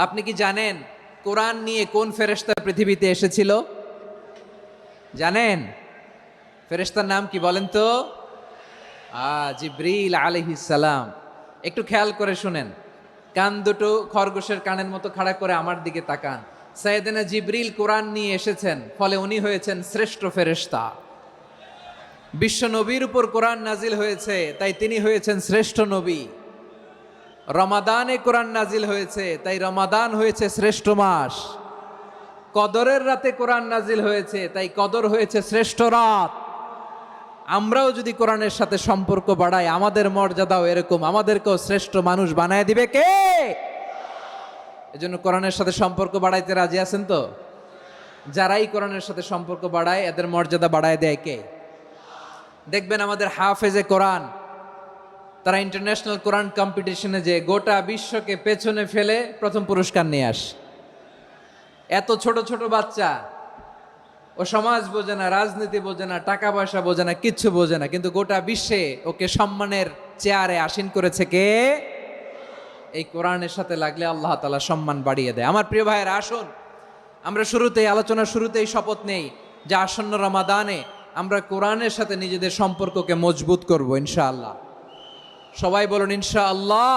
আপনি কি জানেন কোরআন নিয়ে কোন ফেরেশতা পৃথিবীতে এসেছিল? জানেন ফেরেশতার নাম কি বলেন তো? জিবরিল আলাইহিস সালাম। একটু খেয়াল করে শুনেন, কান দুটো খরগোশের কানের মতো খাড়া করে আমার দিকে তাকান। সাইয়েদনা জিবরিল কোরআন নিয়ে এসেছেন, ফলে উনি হয়েছেন শ্রেষ্ঠ ফেরেশতা। বিশ্ব নবীর উপর কোরআন নাজিল হয়েছে, তাই তিনি হয়েছেন শ্রেষ্ঠ নবী। রমাদানে কোরআন নাজিল হয়েছে, তাই রমাদান হয়েছে শ্রেষ্ঠ মাস। কদরের রাতে কোরআন নাজিল হয়েছে, তাই কদর হয়েছে শ্রেষ্ঠ রাত। আমরাও যদি কোরআনের সাথে সম্পর্ক বাড়াই, আমাদের মর্যাদাও এরকম, আমাদেরকেও শ্রেষ্ঠ মানুষ বানায় দিবে কে? এজন্য কোরআনের সাথে সম্পর্ক বাড়াইতে রাজি আছেন তো? যারাই কোরআনের সাথে সম্পর্ক বাড়ায়, এদের মর্যাদা বাড়ায় দেয় কে? দেখবেন আমাদের হাফেজে কোরআন, তারা ইন্টারন্যাশনাল কোরআন কম্পিটিশনে যে গোটা বিশ্বকে পেছনে ফেলে প্রথম পুরস্কার নিয়ে আসে। এত ছোট ছোট বাচ্চা, ও সমাজ বোঝে না, রাজনীতি বোঝে না, টাকা পয়সা বোঝে না, কিচ্ছু বোঝে না, কিন্তু গোটা বিশ্বে ওকে সম্মানের চেয়ারে আসীন করেছে কে? এই কোরআনের সাথে লাগলে আল্লাহ তাআলা সম্মান বাড়িয়ে দেয়। আমার প্রিয় ভাইয়েরা, আসুন আমরা আলোচনার শুরুতেই শপথ নেই যে আসন্ন রমাদানে আমরা কোরআনের সাথে নিজেদের সম্পর্ককে মজবুত করব ইনশাআল্লাহ। সবাই বলুন ইনশাআল্লাহ।